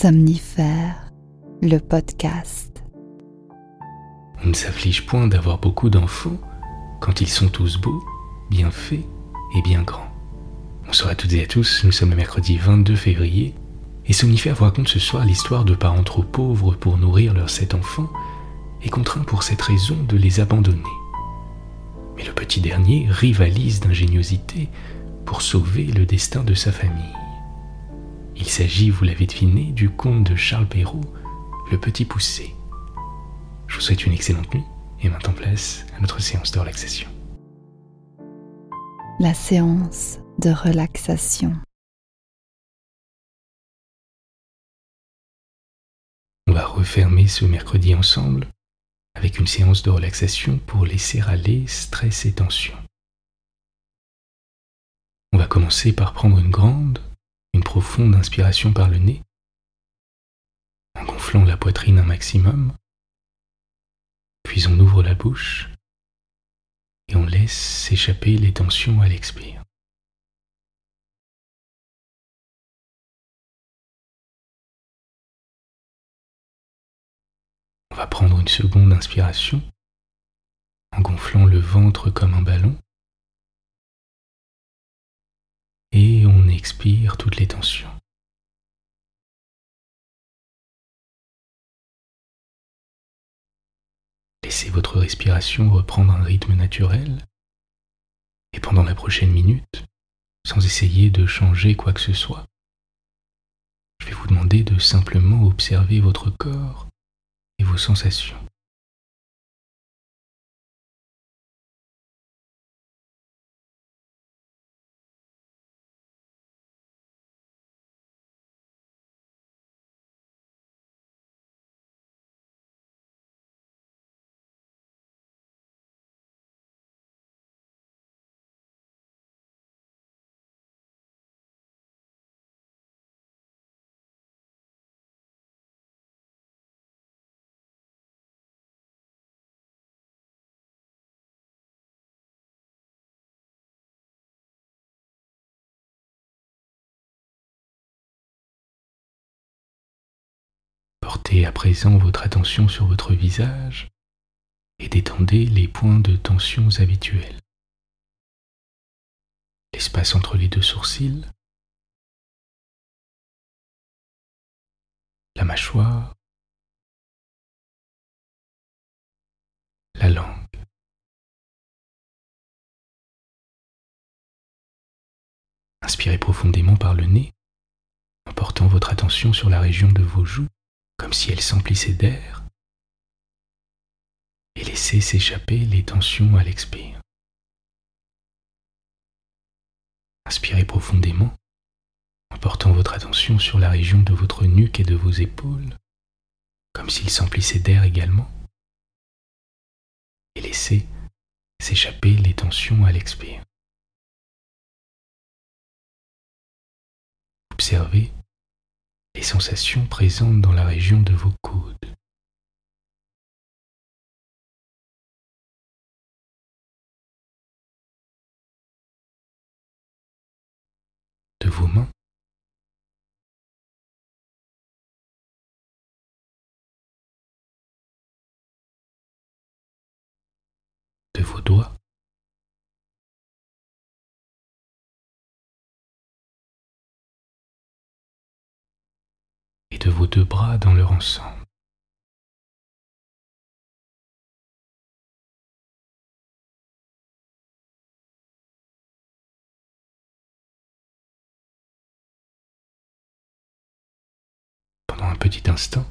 Somnifère, le podcast. On ne s'afflige point d'avoir beaucoup d'enfants quand ils sont tous beaux, bien faits et bien grands. Bonsoir à toutes et à tous, nous sommes le mercredi 22 février et Somnifère vous raconte ce soir l'histoire de parents trop pauvres pour nourrir leurs 7 enfants et contraints pour cette raison de les abandonner. Mais le petit dernier rivalise d'ingéniosité pour sauver le destin de sa famille. Il s'agit, vous l'avez deviné, du conte de Charles Perrault, Le Petit Poucet. Je vous souhaite une excellente nuit et maintenant place à notre séance de relaxation. La séance de relaxation. On va refermer ce mercredi ensemble avec une séance de relaxation pour laisser aller stress et tension. On va commencer par prendre une profonde inspiration par le nez, en gonflant la poitrine un maximum, puis on ouvre la bouche et on laisse s'échapper les tensions à l'expire. On va prendre une seconde inspiration en gonflant le ventre comme un ballon et on expire toutes les tensions. Laissez votre respiration reprendre un rythme naturel et pendant la prochaine minute, sans essayer de changer quoi que ce soit, je vais vous demander de simplement observer votre corps et vos sensations. Portez à présent votre attention sur votre visage et détendez les points de tension habituels. L'espace entre les deux sourcils, la mâchoire, la langue. Inspirez profondément par le nez en portant votre attention sur la région de vos joues comme si elle s'emplissait d'air et laissez s'échapper les tensions à l'expire. Inspirez profondément en portant votre attention sur la région de votre nuque et de vos épaules comme s'ils s'emplissaient d'air également et laissez s'échapper les tensions à l'expire. Observez les sensations présentes dans la région de vos coudes. De vos mains. De vos doigts. Et de vos 2 bras dans leur ensemble. Pendant un petit instant,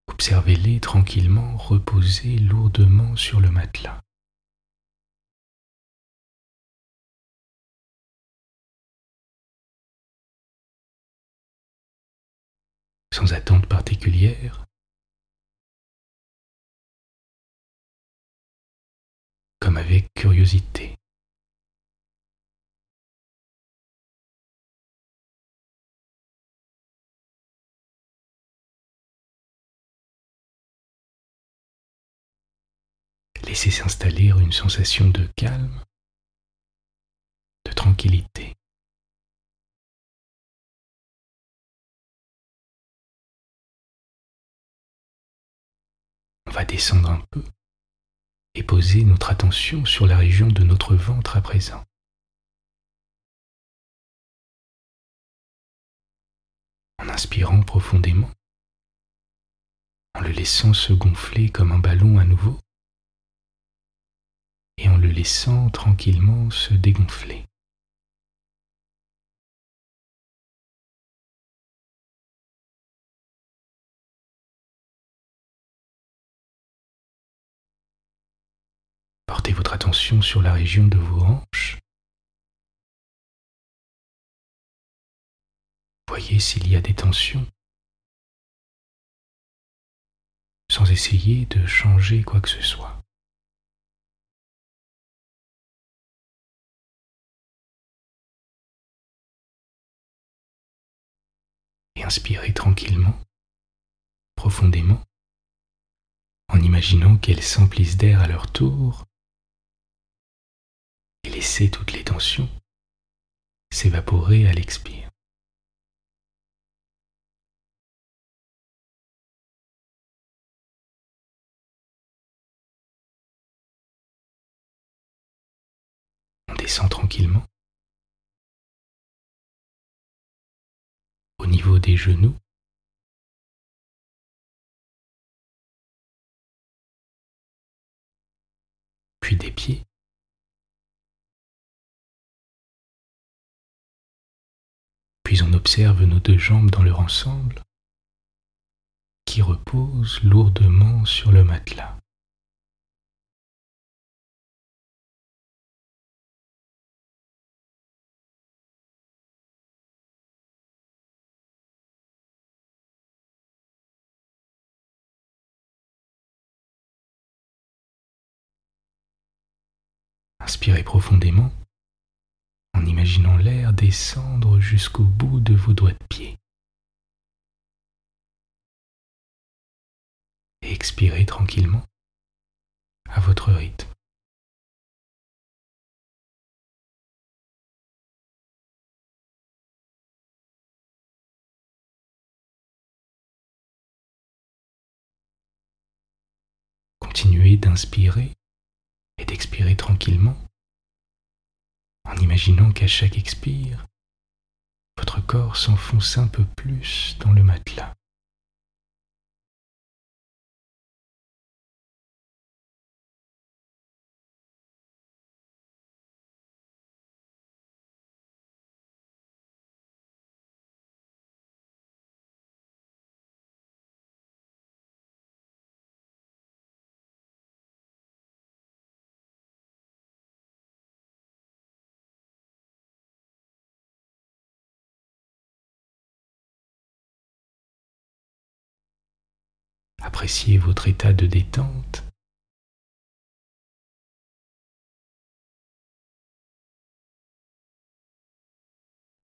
observez-les tranquillement reposer lourdement sur le matelas. Sans attente particulière, comme avec curiosité. Laissez s'installer une sensation de calme, de tranquillité. On va descendre un peu et poser notre attention sur la région de notre ventre à présent. En inspirant profondément, en le laissant se gonfler comme un ballon à nouveau, et en le laissant tranquillement se dégonfler. Portez votre attention sur la région de vos hanches. Voyez s'il y a des tensions, sans essayer de changer quoi que ce soit. Et inspirez tranquillement, profondément, en imaginant qu'elles s'emplissent d'air à leur tour, et laissez toutes les tensions s'évaporer à l'expire. On descend tranquillement au niveau des genoux, puis des pieds, puis on observe nos deux jambes dans leur ensemble qui reposent lourdement sur le matelas. Inspirez profondément en imaginant l'air descendre jusqu'au bout de vos doigts de pied. Et expirez tranquillement à votre rythme. Continuez d'inspirer et d'expirer tranquillement en imaginant qu'à chaque expire, votre corps s'enfonce un peu plus dans le matelas. Appréciez votre état de détente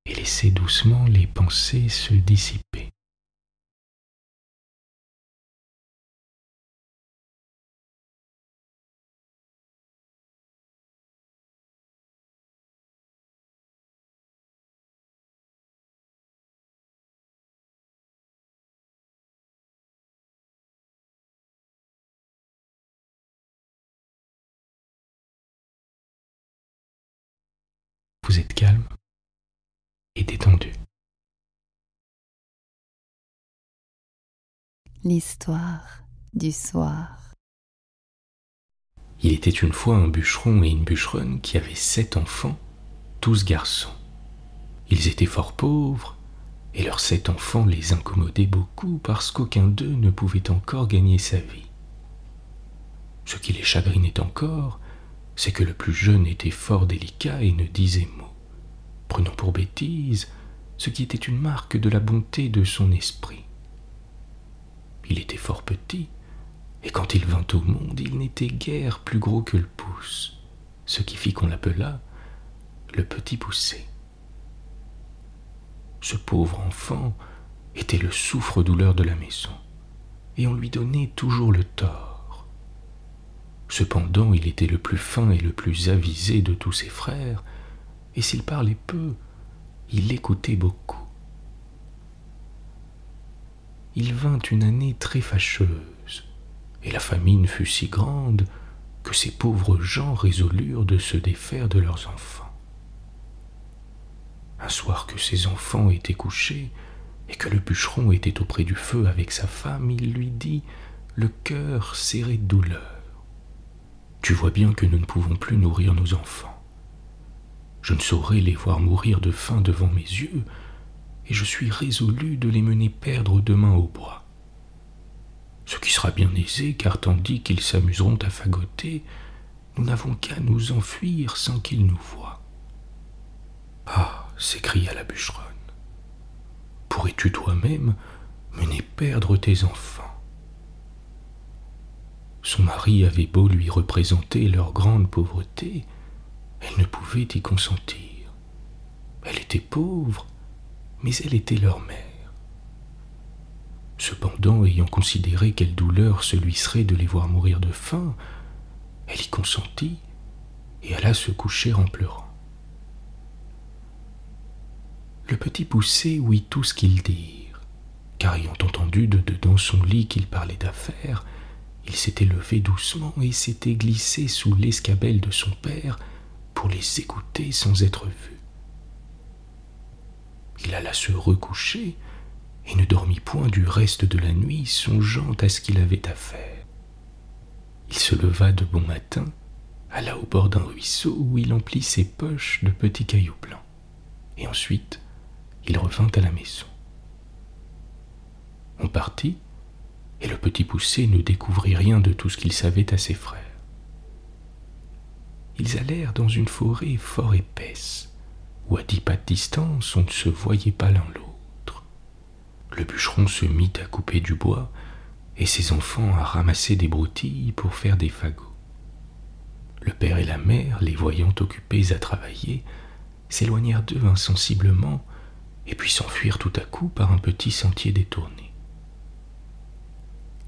et laissez doucement les pensées se dissiper. Vous êtes calme et détendu. L'histoire du soir. Il était une fois un bûcheron et une bûcheronne qui avaient 7 enfants, tous garçons. Ils étaient fort pauvres, et leurs 7 enfants les incommodaient beaucoup parce qu'aucun d'eux ne pouvait encore gagner sa vie. Ce qui les chagrinait encore, c'est que le plus jeune était fort délicat et ne disait mot, prenant pour bêtise ce qui était une marque de la bonté de son esprit. Il était fort petit, et quand il vint au monde, il n'était guère plus gros que le pouce, ce qui fit qu'on l'appela le petit poucet. Ce pauvre enfant était le souffre-douleur de la maison, et on lui donnait toujours le tort. Cependant, il était le plus fin et le plus avisé de tous ses frères, et s'il parlait peu, il écoutait beaucoup. Il vint une année très fâcheuse. et la famine fut si grande que ces pauvres gens résolurent de se défaire de leurs enfants. Un soir que ses enfants étaient couchés et que le bûcheron était auprès du feu avec sa femme, il lui dit, le cœur serré de douleur: « Tu vois bien que nous ne pouvons plus nourrir nos enfants. Je ne saurais les voir mourir de faim devant mes yeux, et je suis résolu de les mener perdre demain au bois. Ce qui sera bien aisé, car tandis qu'ils s'amuseront à fagoter, nous n'avons qu'à nous enfuir sans qu'ils nous voient. » « Ah !» s'écria la bûcheronne, « pourrais-tu toi-même mener perdre tes enfants ?» Son mari avait beau lui représenter leur grande pauvreté, elle ne pouvait y consentir. Elle était pauvre, mais elle était leur mère. Cependant, ayant considéré quelle douleur ce lui serait de les voir mourir de faim, elle y consentit et alla se coucher en pleurant. Le petit poussé ouït tout ce qu'ils dirent, car ayant entendu de dedans son lit qu'ils parlaient d'affaires, il s'était levé doucement et s'était glissé sous l'escabelle de son père pour les écouter sans être vu. Il alla se recoucher et ne dormit point du reste de la nuit, songeant à ce qu'il avait à faire. Il se leva de bon matin, alla au bord d'un ruisseau où il emplit ses poches de petits cailloux blancs, et ensuite il revint à la maison. On partit, et le petit poussé ne découvrit rien de tout ce qu'il savait à ses frères. Ils allèrent dans une forêt fort épaisse, où à 10 pas de distance on ne se voyait pas l'un l'autre. Le bûcheron se mit à couper du bois, et ses enfants à ramasser des broutilles pour faire des fagots. Le père et la mère, les voyant occupés à travailler, s'éloignèrent d'eux insensiblement, et puis s'enfuirent tout à coup par un petit sentier détourné.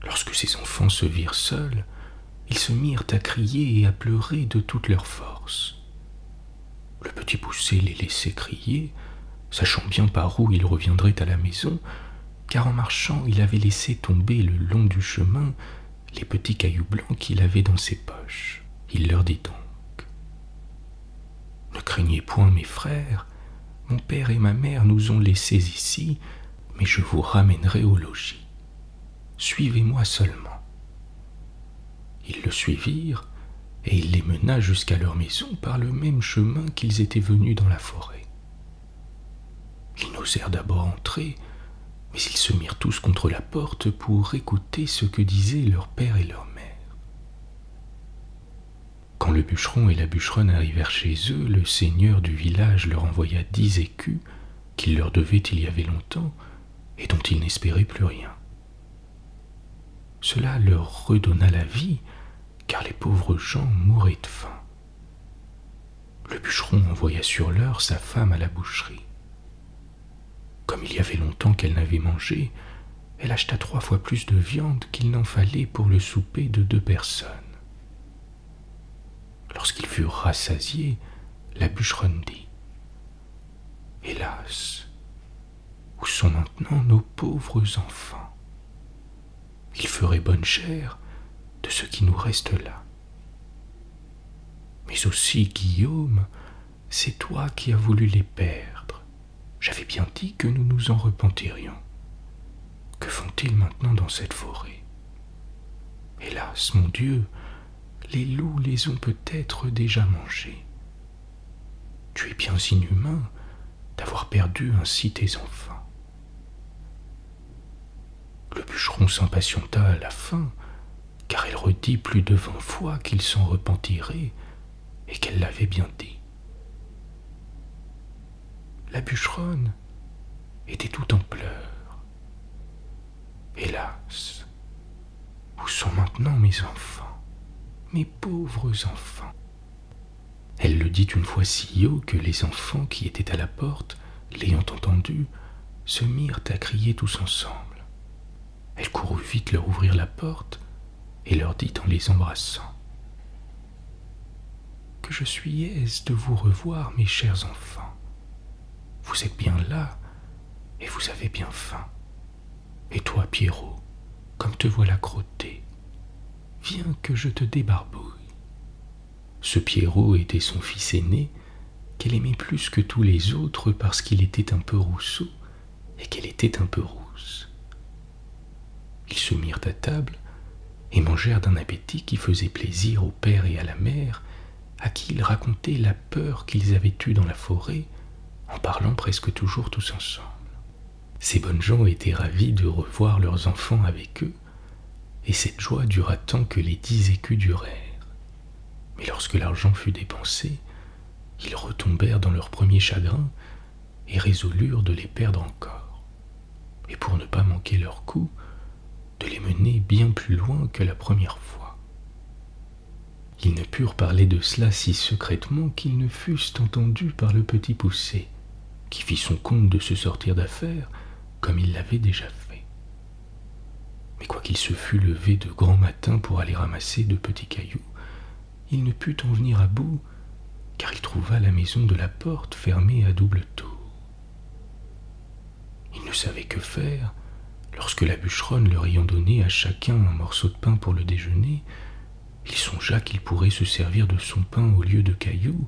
Lorsque ces enfants se virent seuls, ils se mirent à crier et à pleurer de toute leur force. Le petit poussé les laissait crier, sachant bien par où il reviendrait à la maison, car en marchant il avait laissé tomber le long du chemin les petits cailloux blancs qu'il avait dans ses poches. Il leur dit donc: « Ne craignez point, mes frères, mon père et ma mère nous ont laissés ici, mais je vous ramènerai au logis. Suivez-moi seulement. » Ils le suivirent, et il les mena jusqu'à leur maison par le même chemin qu'ils étaient venus dans la forêt. Ils n'osèrent d'abord entrer, mais ils se mirent tous contre la porte pour écouter ce que disaient leur père et leur mère. Quand le bûcheron et la bûcheronne arrivèrent chez eux, le seigneur du village leur envoya 10 écus qu'il leur devait il y avait longtemps et dont ils n'espéraient plus rien. Cela leur redonna la vie, car les pauvres gens mouraient de faim. Le bûcheron envoya sur l'heure sa femme à la boucherie. Comme il y avait longtemps qu'elle n'avait mangé, elle acheta 3 fois plus de viande qu'il n'en fallait pour le souper de 2 personnes. Lorsqu'ils furent rassasiés, la bûcheronne dit: « Hélas, où sont maintenant nos pauvres enfants? Ils feraient bonne chère de ce qui nous reste là. Mais aussi, Guillaume, c'est toi qui as voulu les perdre. J'avais bien dit que nous nous en repentirions. Que font-ils maintenant dans cette forêt? Hélas, mon Dieu, les loups les ont peut-être déjà mangés. Tu es bien inhumain d'avoir perdu ainsi tes enfants. » Le bûcheron s'impatienta à la fin, car elle redit plus de 20 fois qu'il s'en repentirait et qu'elle l'avait bien dit. La bûcheronne était tout en pleurs. « Hélas, où sont maintenant mes enfants, mes pauvres enfants ?» Elle le dit une fois si haut que les enfants qui étaient à la porte, l'ayant entendu, se mirent à crier tous ensemble. Elle courut vite leur ouvrir la porte et leur dit en les embrassant: « Que je suis aise de vous revoir, mes chers enfants. Vous êtes bien là et vous avez bien faim. Et toi, Pierrot, comme te voilà crotté, viens que je te débarbouille. Ce Pierrot était son fils aîné, qu'elle aimait plus que tous les autres parce qu'il était un peu rousseau et qu'elle était un peu rousse. Ils se mirent à table et mangèrent d'un appétit qui faisait plaisir au père et à la mère, à qui ils racontaient la peur qu'ils avaient eue dans la forêt, en parlant presque toujours tous ensemble. Ces bonnes gens étaient ravis de revoir leurs enfants avec eux, et cette joie dura tant que les 10 écus durèrent. Mais lorsque l'argent fut dépensé, ils retombèrent dans leur premier chagrin et résolurent de les perdre encore, et pour ne pas manquer leur coup, de les mener bien plus loin que la première fois. Ils ne purent parler de cela si secrètement qu'ils ne fussent entendus par le petit Poucet, qui fit son compte de se sortir d'affaire comme il l'avait déjà fait. Mais quoiqu'il se fût levé de grand matin pour aller ramasser de petits cailloux, il ne put en venir à bout, car il trouva la maison de la porte fermée à double tour. Il ne savait que faire, lorsque la bûcheronne leur ayant donné à chacun un morceau de pain pour le déjeuner, il songea qu'il pourrait se servir de son pain au lieu de cailloux,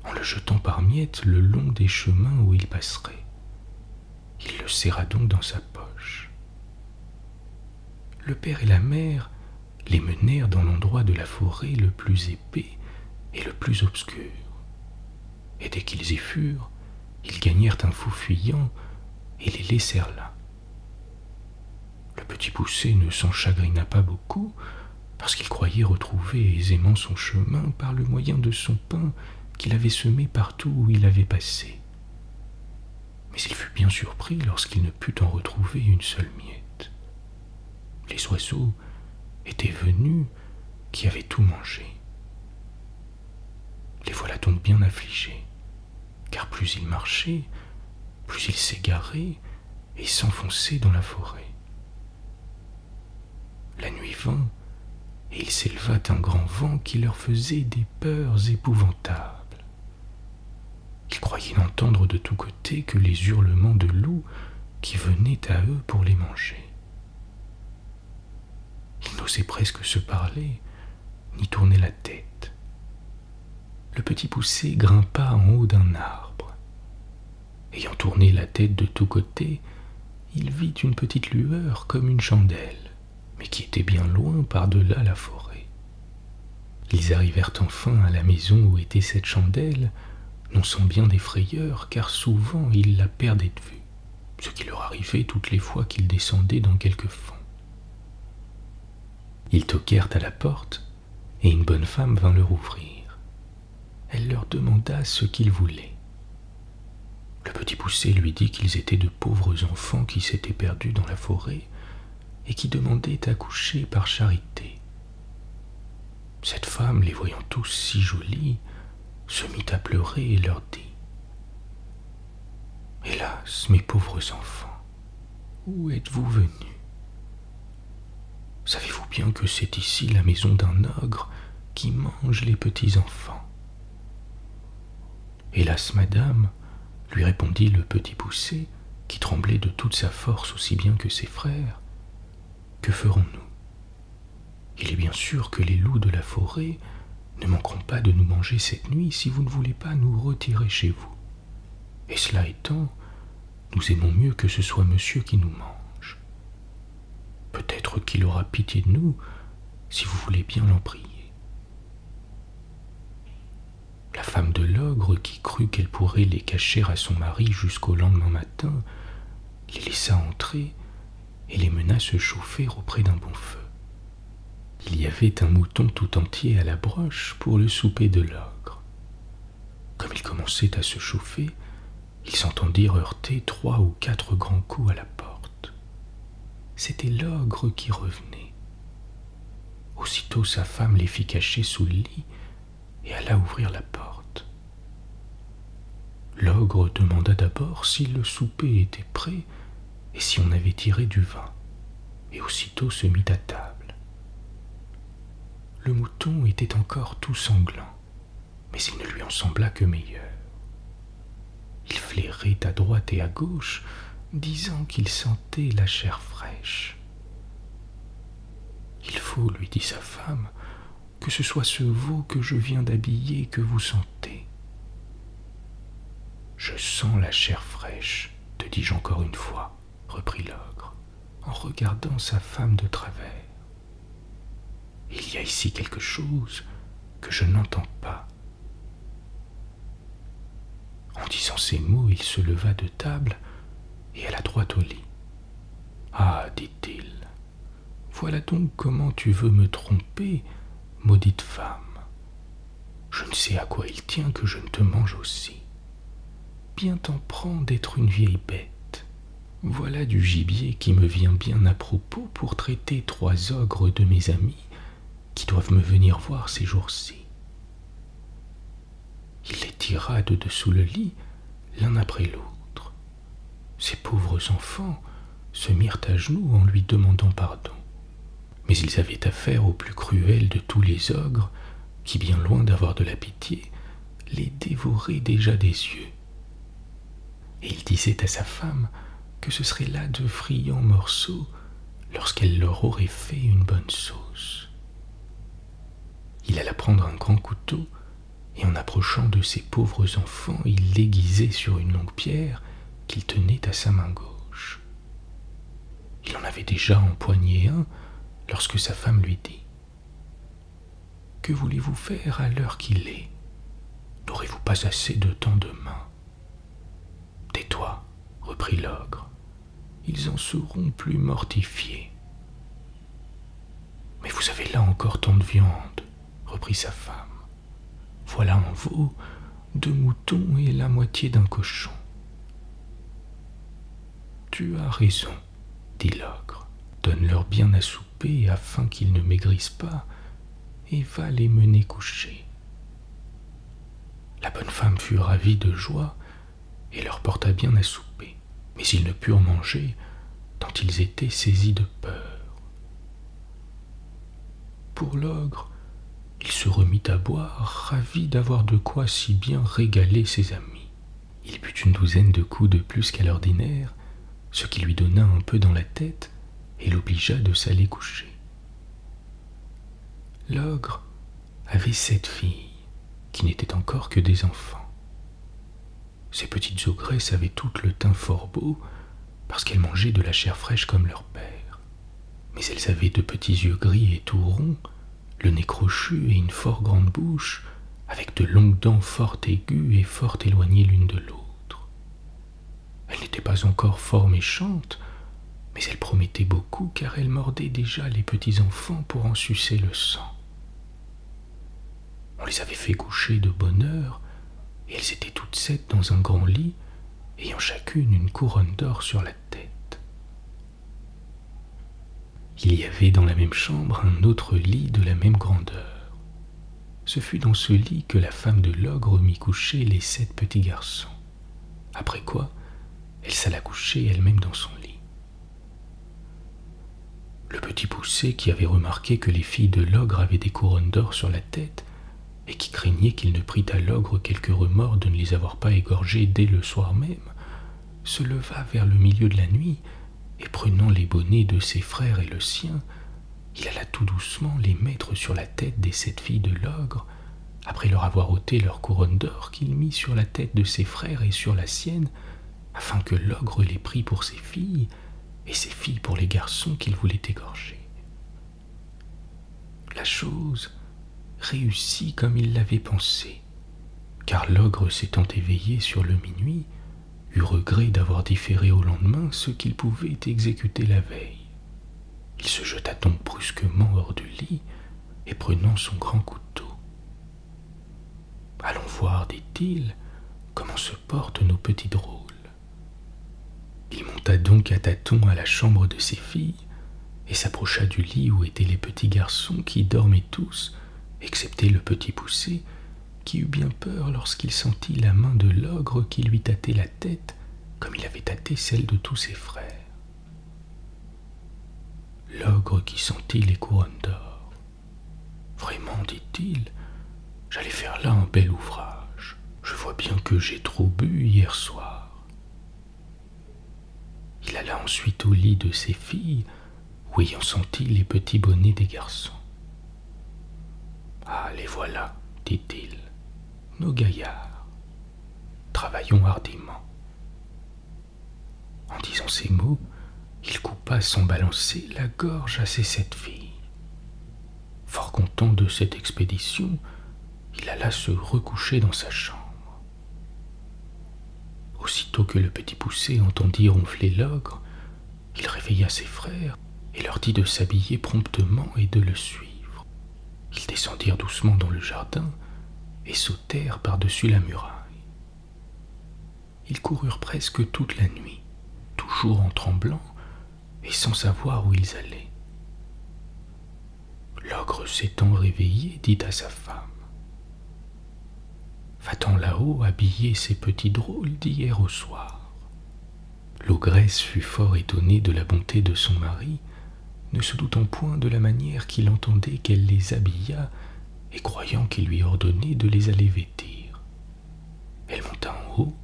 en le jetant par miettes le long des chemins où il passerait. Il le serra donc dans sa poche. Le père et la mère les menèrent dans l'endroit de la forêt le plus épais et le plus obscur. Et dès qu'ils y furent, ils gagnèrent un fou fuyant et les laissèrent là. Le petit Poucet ne s'en chagrina pas beaucoup, parce qu'il croyait retrouver aisément son chemin par le moyen de son pain qu'il avait semé partout où il avait passé. Mais il fut bien surpris lorsqu'il ne put en retrouver une seule miette. Les oiseaux étaient venus qui avaient tout mangé. Les voilà donc bien affligés, car plus ils marchaient, plus ils s'égaraient et s'enfonçaient dans la forêt. La nuit vint, et il s'éleva un grand vent qui leur faisait des peurs épouvantables. Ils croyaient n'entendre de tous côtés que les hurlements de loups qui venaient à eux pour les manger. Ils n'osaient presque se parler, ni tourner la tête. Le petit Poucet grimpa en haut d'un arbre. Ayant tourné la tête de tous côtés, il vit une petite lueur comme une chandelle, mais qui était bien loin par-delà la forêt. Ils arrivèrent enfin à la maison où était cette chandelle, non sans bien des frayeurs, car souvent ils la perdaient de vue, ce qui leur arrivait toutes les fois qu'ils descendaient dans quelque fond. Ils toquèrent à la porte, et une bonne femme vint leur ouvrir. Elle leur demanda ce qu'ils voulaient. Le petit Poucet lui dit qu'ils étaient de pauvres enfants qui s'étaient perdus dans la forêt et qui demandaient à coucher par charité. Cette femme, les voyant tous si jolis, se mit à pleurer et leur dit : « Hélas, mes pauvres enfants, où êtes-vous venus ? Savez-vous bien que c'est ici la maison d'un ogre qui mange les petits enfants ? » « Hélas, madame, lui répondit le petit Poucet, qui tremblait de toute sa force aussi bien que ses frères, que ferons-nous ? Il est bien sûr que les loups de la forêt ne manqueront pas de nous manger cette nuit si vous ne voulez pas nous retirer chez vous. Et cela étant, nous aimons mieux que ce soit monsieur qui nous mange. Peut-être qu'il aura pitié de nous si vous voulez bien l'en prier. La femme de l'ogre, qui crut qu'elle pourrait les cacher à son mari jusqu'au lendemain matin, les laissa entrer et les mena se chauffer auprès d'un bon feu. Il y avait un mouton tout entier à la broche pour le souper de l'ogre. Comme il commençait à se chauffer, ils s'entendirent heurter 3 ou 4 grands coups à la porte. C'était l'ogre qui revenait. Aussitôt sa femme les fit cacher sous le lit et alla ouvrir la porte. L'ogre demanda d'abord si le souper était prêt et si on avait tiré du vin, et aussitôt se mit à table. Le mouton était encore tout sanglant, mais il ne lui en sembla que meilleur. Il flairait à droite et à gauche, disant qu'il sentait la chair fraîche. Il faut, lui dit sa femme, que ce soit ce veau que je viens d'habiller que vous sentez. Je sens la chair fraîche, te dis-je encore une fois, reprit l'ogre, en regardant sa femme de travers. Il y a ici quelque chose que je n'entends pas. En disant ces mots, il se leva de table et alla droit au lit. Ah, dit-il, voilà donc comment tu veux me tromper, maudite femme. Je ne sais à quoi il tient que je ne te mange aussi. Bien t'en prends d'être une vieille bête. Voilà du gibier qui me vient bien à propos pour traiter 3 ogres de mes amis qui doivent me venir voir ces jours-ci. Il les tira de dessous le lit, l'un après l'autre. Ces pauvres enfants se mirent à genoux en lui demandant pardon. Mais ils avaient affaire au plus cruel de tous les ogres, qui, bien loin d'avoir de la pitié, les dévoraient déjà des yeux. Et il disait à sa femme que ce serait là de friands morceaux lorsqu'elle leur aurait fait une bonne sauce. Il alla prendre un grand couteau, et en approchant de ces pauvres enfants, il l'aiguisait sur une longue pierre qu'il tenait à sa main gauche. Il en avait déjà empoigné un lorsque sa femme lui dit « Que voulez-vous faire à l'heure qu'il est? N'aurez-vous pas assez de temps demain ?»« Tais-toi, reprit l'ogre, ils en seront plus mortifiés. »« Mais vous avez là encore tant de viande, reprit sa femme. Voilà un veau, 2 moutons et la moitié d'un cochon. »« Tu as raison, dit l'ogre. Donne-leur bien à souper afin qu'ils ne maigrissent pas et va les mener coucher. » La bonne femme fut ravie de joie et leur porta bien à souper, mais ils ne purent manger tant ils étaient saisis de peur. Pour l'ogre, il se remit à boire, ravi d'avoir de quoi si bien régaler ses amis. Il but une 12aine de coups de plus qu'à l'ordinaire, ce qui lui donna un peu dans la tête et l'obligea de s'aller coucher. L'ogre avait 7 filles, qui n'étaient encore que des enfants. Ces petites ogresses avaient toutes le teint fort beau, parce qu'elles mangeaient de la chair fraîche comme leur père. Mais elles avaient de petits yeux gris et tout ronds, le nez crochu et une fort grande bouche, avec de longues dents fort aiguës et fort éloignées l'une de l'autre. Elles n'étaient pas encore fort méchantes, mais elles promettaient beaucoup car elles mordaient déjà les petits enfants pour en sucer le sang. On les avait fait coucher de bonne heure, et elles étaient toutes 7 dans un grand lit, ayant chacune une couronne d'or sur la tête. Il y avait dans la même chambre un autre lit de la même grandeur. Ce fut dans ce lit que la femme de l'ogre mit coucher les 7 petits garçons, après quoi elle s'alla coucher elle-même dans son lit. Le petit poucet, qui avait remarqué que les filles de l'ogre avaient des couronnes d'or sur la tête, et qui craignait qu'il ne prît à l'ogre quelque remords de ne les avoir pas égorgées dès le soir même, se leva vers le milieu de la nuit, et prenant les bonnets de ses frères et le sien, il alla tout doucement les mettre sur la tête des 7 filles de l'ogre, après leur avoir ôté leur couronne d'or qu'il mit sur la tête de ses frères et sur la sienne, afin que l'ogre les prît pour ses filles, et ses filles pour les garçons qu'il voulait égorger. La chose réussit comme il l'avait pensé, car l'ogre s'étant éveillé sur le minuit, eut regret d'avoir différé au lendemain ce qu'il pouvait exécuter la veille. Il se jeta donc brusquement hors du lit, et prenant son grand couteau. « Allons voir, dit-il, comment se portent nos petits drôles. » Il monta donc à tâtons à la chambre de ses filles, et s'approcha du lit où étaient les petits garçons qui dormaient tous, excepté le petit poucet, qui eut bien peur lorsqu'il sentit la main de l'ogre qui lui tâtait la tête, comme il avait tâté celle de tous ses frères. L'ogre qui sentit les couronnes d'or. « Vraiment, dit-il, j'allais faire là un bel ouvrage. Je vois bien que j'ai trop bu hier soir. » Il alla ensuite au lit de ses filles, où ou ayant senti les petits bonnets des garçons. « Ah, les voilà, dit-il, nos gaillards. Travaillons hardiment. » En disant ces mots, il coupa sans balancer la gorge à ses 7 filles. Fort content de cette expédition, il alla se recoucher dans sa chambre. Aussitôt que le petit poucet entendit ronfler l'ogre, il réveilla ses frères et leur dit de s'habiller promptement et de le suivre. Ils descendirent doucement dans le jardin et sautèrent par-dessus la muraille. Ils coururent presque toute la nuit, toujours en tremblant et sans savoir où ils allaient. L'ogre s'étant réveillé, dit à sa femme: « Va-t'en là-haut habiller ces petits drôles d'hier au soir. » L'ogresse fut fort étonnée de la bonté de son mari, ne se doutant point de la manière qu'il entendait qu'elle les habillât et croyant qu'il lui ordonnait de les aller vêtir. Elle monta en haut,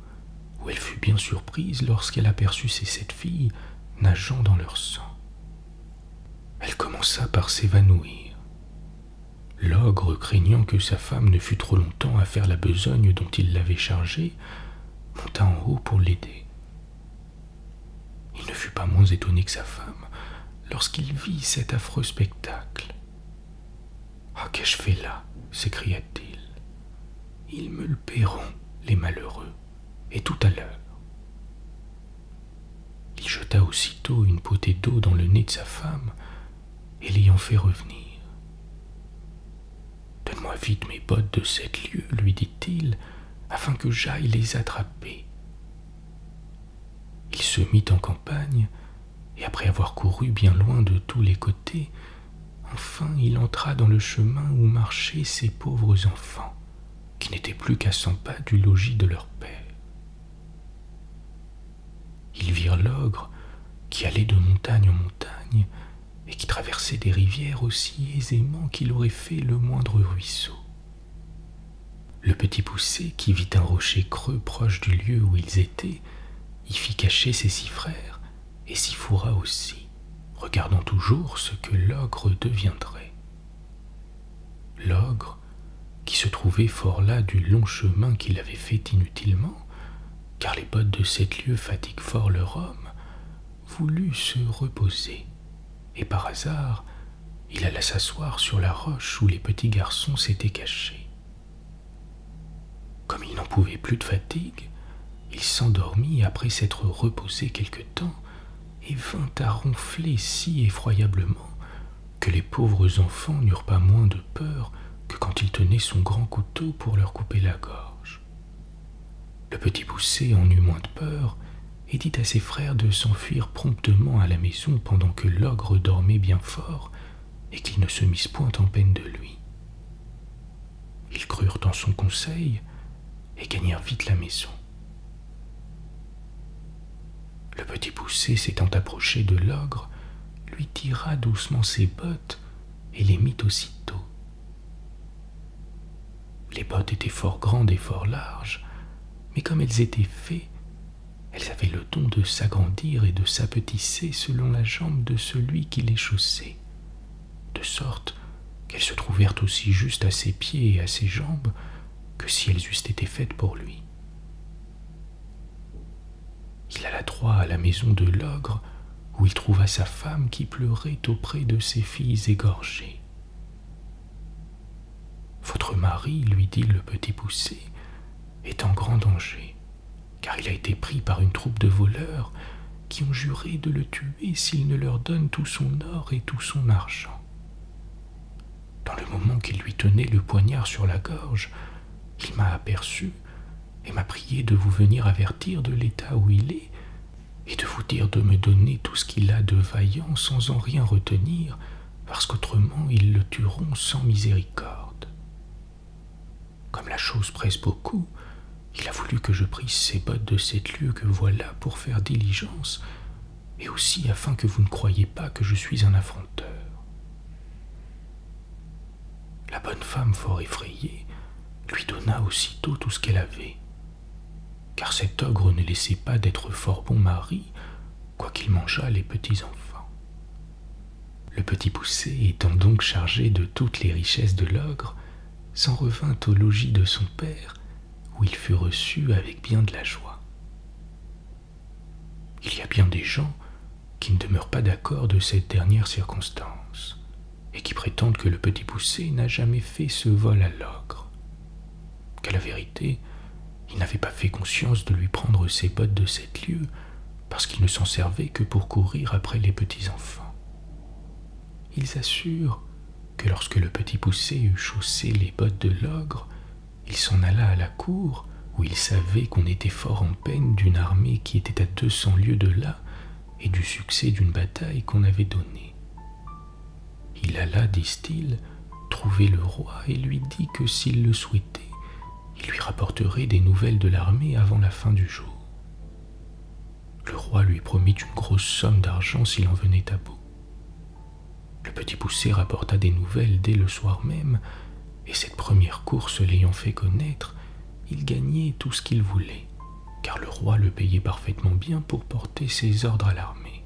où elle fut bien surprise lorsqu'elle aperçut ses 7 filles nageant dans leur sang. Elle commença par s'évanouir. L'ogre, craignant que sa femme ne fût trop longtemps à faire la besogne dont il l'avait chargée, monta en haut pour l'aider. Il ne fut pas moins étonné que sa femme lorsqu'il vit cet affreux spectacle. « Ah, qu'ai-je fait là ?» s'écria-t-il. « Ils me le paieront, les malheureux, et tout à l'heure. » Il jeta aussitôt une potée d'eau dans le nez de sa femme et l'ayant fait revenir. « Donne-moi vite mes bottes de 7 lieues, lui dit-il, afin que j'aille les attraper. » Il se mit en campagne, et après avoir couru bien loin de tous les côtés, enfin il entra dans le chemin où marchaient ces pauvres enfants, qui n'étaient plus qu'à 100 pas du logis de leur père. Ils virent l'ogre qui allait de montagne en montagne et qui traversait des rivières aussi aisément qu'il aurait fait le moindre ruisseau. Le petit poucet, qui vit un rocher creux proche du lieu où ils étaient, y fit cacher ses 6 frères et s'y fourra aussi, regardant toujours ce que l'ogre deviendrait. L'ogre, qui se trouvait fort las du long chemin qu'il avait fait inutilement, car les bottes de 7 lieues fatiguent fort leur homme, voulut se reposer, et par hasard, il alla s'asseoir sur la roche où les petits garçons s'étaient cachés. Comme il n'en pouvait plus de fatigue, il s'endormit après s'être reposé quelque temps et vint à ronfler si effroyablement que les pauvres enfants n'eurent pas moins de peur que quand il tenait son grand couteau pour leur couper la gorge. Le petit poucet en eut moins de peur et dit à ses frères de s'enfuir promptement à la maison pendant que l'ogre dormait bien fort et qu'ils ne se missent point en peine de lui. Ils crurent en son conseil et gagnèrent vite la maison. Le petit poucet, s'étant approché de l'ogre, lui tira doucement ses bottes et les mit aussitôt. Les bottes étaient fort grandes et fort larges, mais comme elles étaient faites, elles avaient le don de s'agrandir et de s'apetisser selon la jambe de celui qui les chaussait, de sorte qu'elles se trouvèrent aussi justes à ses pieds et à ses jambes que si elles eussent été faites pour lui. Il alla droit à la maison de l'ogre, où il trouva sa femme qui pleurait auprès de ses filles égorgées. « Votre mari, lui dit le petit poucet, est en grand danger, car il a été pris par une troupe de voleurs qui ont juré de le tuer s'il ne leur donne tout son or et tout son argent. Dans le moment qu'il lui tenait le poignard sur la gorge, il m'a aperçu et m'a prié de vous venir avertir de l'état où il est et de vous dire de me donner tout ce qu'il a de vaillant sans en rien retenir, parce qu'autrement ils le tueront sans miséricorde. Comme la chose presse beaucoup, il a voulu que je prisse ces bottes de 7 lieues que voilà pour faire diligence, et aussi afin que vous ne croyiez pas que je suis un affronteur. » La bonne femme, fort effrayée, lui donna aussitôt tout ce qu'elle avait, car cet ogre ne laissait pas d'être fort bon mari, quoiqu'il mangeât les petits enfants. Le Petit Poucet, étant donc chargé de toutes les richesses de l'ogre, s'en revint au logis de son père, où il fut reçu avec bien de la joie. Il y a bien des gens qui ne demeurent pas d'accord de cette dernière circonstance, et qui prétendent que le Petit Poucet n'a jamais fait ce vol à l'ogre, qu'à la vérité, il n'avait pas fait conscience de lui prendre ses bottes de 7 lieues, parce qu'il ne s'en servait que pour courir après les petits enfants. Ils assurent que lorsque le Petit Poucet eut chaussé les bottes de l'ogre, il s'en alla à la cour, où il savait qu'on était fort en peine d'une armée qui était à 200 lieues de là, et du succès d'une bataille qu'on avait donnée. Il alla, disent-ils, trouver le roi et lui dit que s'il le souhaitait, il lui rapporterait des nouvelles de l'armée avant la fin du jour. Le roi lui promit une grosse somme d'argent s'il en venait à bout. Le Petit Poucet rapporta des nouvelles dès le soir même, et cette première course l'ayant fait connaître, il gagnait tout ce qu'il voulait, car le roi le payait parfaitement bien pour porter ses ordres à l'armée.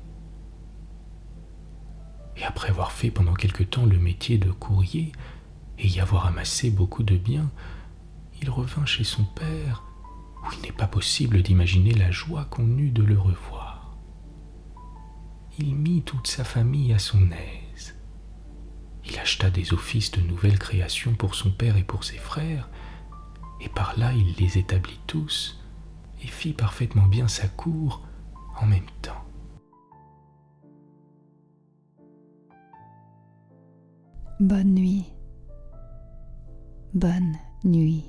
Et après avoir fait pendant quelque temps le métier de courrier, et y avoir amassé beaucoup de biens, il revint chez son père, où il n'est pas possible d'imaginer la joie qu'on eut de le revoir. Il mit toute sa famille à son aise. Il acheta des offices de nouvelles créations pour son père et pour ses frères, et par là il les établit tous, et fit parfaitement bien sa cour en même temps. Bonne nuit. Bonne nuit.